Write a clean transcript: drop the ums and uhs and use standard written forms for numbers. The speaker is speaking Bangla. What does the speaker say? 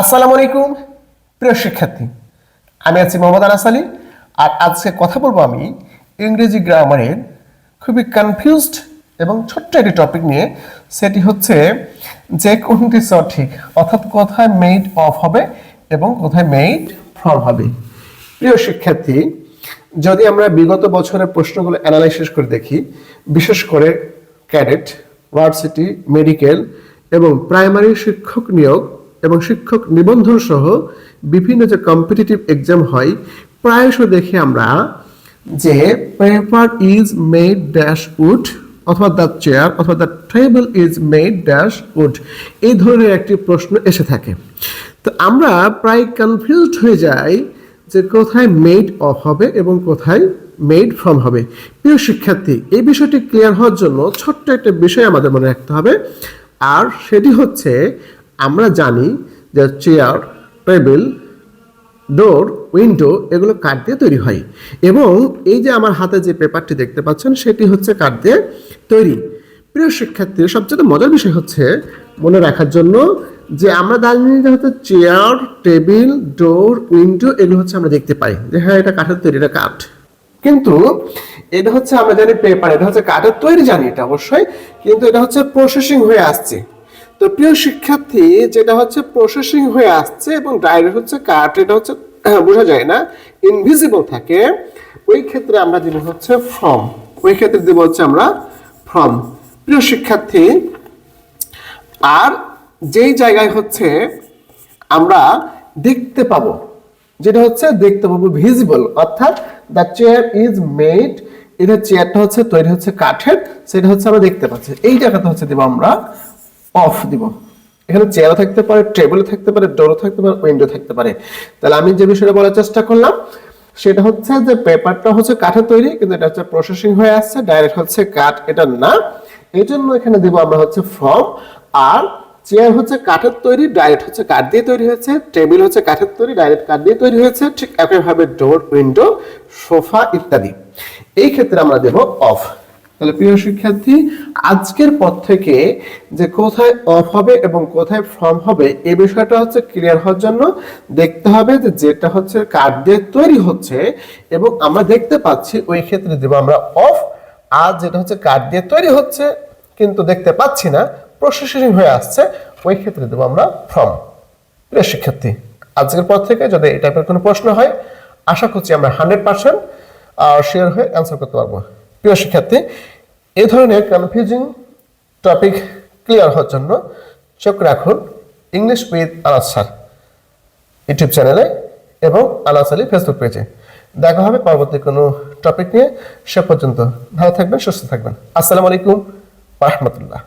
আসসালামু আলাইকুম প্রিয় শিক্ষার্থী, আমি আছি মোহাম্মদ আনাস আলী। আর আজকে কথা বলবো আমি ইংরেজি গ্রামারের খুবই কনফিউজড এবং ছোট্ট একটি টপিক নিয়ে। সেটি হচ্ছে যে কোনটি সঠিক, অর্থাৎ কোথায় মেড অফ হবে এবং কোথায় মেড ফ্রম হবে। প্রিয় শিক্ষার্থী, যদি আমরা বিগত বছরের প্রশ্নগুলো অ্যানালাইসিস করে দেখি, বিশেষ করে ক্যাডেট, ভার্সিটি, মেডিকেল এবং প্রাইমারি শিক্ষক নিয়োগ এবং শিক্ষক নিবন্ধন সহ বিভিন্ন যে কম্পিটিটিভ এক্সাম হয়, প্রায়শ দেখি আমরা যে paper is made dash would অথবা দ্য চেয়ার অথবা the table is made dash would, এই ধরনের একটি প্রশ্ন এসে থাকে। তো আমরা প্রায় কনফিউজড হয়ে যাই যে কোথায় মেড অফ হবে এবং কোথায় মেড ফ্রম হবে। প্রিয় শিক্ষার্থী, এই বিষয়টি ক্লিয়ার হওয়ার জন্য ছোট্ট একটা বিষয় আমাদের মনে রাখতে হবে, আর সেটি হচ্ছে আমরা জানি যে চেয়ার, টেবিল, ডোর, উইন্ডো এগুলো কাঠ দিয়ে তৈরি হয় এবং এই যে আমার হাতে যে পেপারটি দেখতে পাচ্ছেন সেটি হচ্ছে কাঠ দিয়ে তৈরি। প্রিয় শিক্ষার্থী, সবচেয়ে মজার বিষয় হচ্ছে মনে রাখার জন্য যে আমরা জানি যে হচ্ছে চেয়ার, টেবিল, ডোর, উইন্ডো এগুলো হচ্ছে আমরা দেখতে পাই যে হ্যাঁ এটা কাঠের তৈরি, এটা কাঠ। কিন্তু এটা হচ্ছে আমরা জানি পেপার, এটা হচ্ছে কাঠের তৈরি জানি এটা অবশ্যই, কিন্তু এটা হচ্ছে প্রসেসিং হয়ে আসছে। তো প্রিয় শিক্ষার্থী, যেটা হচ্ছে প্রসেসিং হয়ে আসছে এবং ডাইরেক্ট হচ্ছে কাঠ, এটা হচ্ছে বোঝা যায় না, ইনভিজিবল থাকে, ওই ক্ষেত্রে আমরা দিব হচ্ছে ফ্রম, ওই ক্ষেত্রে দিব হচ্ছে আমরা ফ্রম। প্রিয় শিক্ষার্থী, আর যেই জায়গায় হচ্ছে আমরা দেখতে পাবো, যেটা হচ্ছে দেখতে পাবো ভিজিবল, অর্থাৎ দ্য চেয়ার ইজ মেড, এটা চেয়ারটা হচ্ছে তৈরি হচ্ছে কাঠের, সেটা হচ্ছে আমরা দেখতে পাচ্ছি, এই জায়গাটা হচ্ছে দিব আমরা অফ দিব। এখানে চেয়ারও থাকতে পারে, টেবিলও থাকতে পারে, ডোরও থাকতে পারে, উইন্ডো থাকতে পারে। তাহলে আমি যে বিষয়টা বলার চেষ্টা করলাম সেটা হচ্ছে যে পেপারটা হচ্ছে কাঠের তৈরি, কিন্তু এটা হচ্ছে প্রসেসিং হয়ে আসছে, ডাইরেক্ট হচ্ছে কাঠ এটা না, এই জন্য এখানে দিব আমরা হচ্ছে ফ্রম। আর চেয়ার হচ্ছে কাঠের তৈরি, ডাইরেক্ট হচ্ছে কাঠ দিয়ে তৈরি হয়েছে, টেবিল হচ্ছে কাঠের তৈরি, ডাইরেক্ট কাঠ দিয়ে তৈরি হয়েছে, ঠিক একইভাবে ডোর, উইন্ডো, সোফা ইত্যাদি, এই ক্ষেত্রে আমরা দেব অফ। তাহলে প্রিয় শিক্ষার্থী, আজকের পর থেকে যে কোথায় অফ হবে এবং কোথায় ফ্রম হবে এই বিষয়টা হচ্ছে ক্লিয়ার হওয়ার জন্য দেখতে হবে যে যেটা হচ্ছে কাঠ দিয়ে তৈরি হচ্ছে এবং আমরা দেখতে পাচ্ছি, ওই ক্ষেত্রে দেব আমরা অফ। আর যেটা হচ্ছে কাঠ দিয়ে তৈরি হচ্ছে কিন্তু দেখতে পাচ্ছি না, প্রসেসিং হয়ে আসছে, ওই ক্ষেত্রে দেব আমরা ফ্রম। প্রিয় শিক্ষার্থী, আজকের পর থেকে যদি এই টাইপের কোনো প্রশ্ন হয়, আশা করছি আমরা 100% শেয়ার হয়ে অ্যান্সার করতে পারবো। প্রিয় শিক্ষার্থী, এই ধরনের কনফিউজিং টপিক ক্লিয়ার হওয়ার জন্য চোখ রাখুন English with Anas sir YouTube চ্যানেলে এবং আনাস আলী ফেসবুক পেজে। দেখা হবে পরবর্তী কোনো টপিক নিয়ে। সে পর্যন্ত ভালো থাকবেন, সুস্থ থাকবেন। আসসালামু আলাইকুম ওয়া রাহমাতুল্লাহ।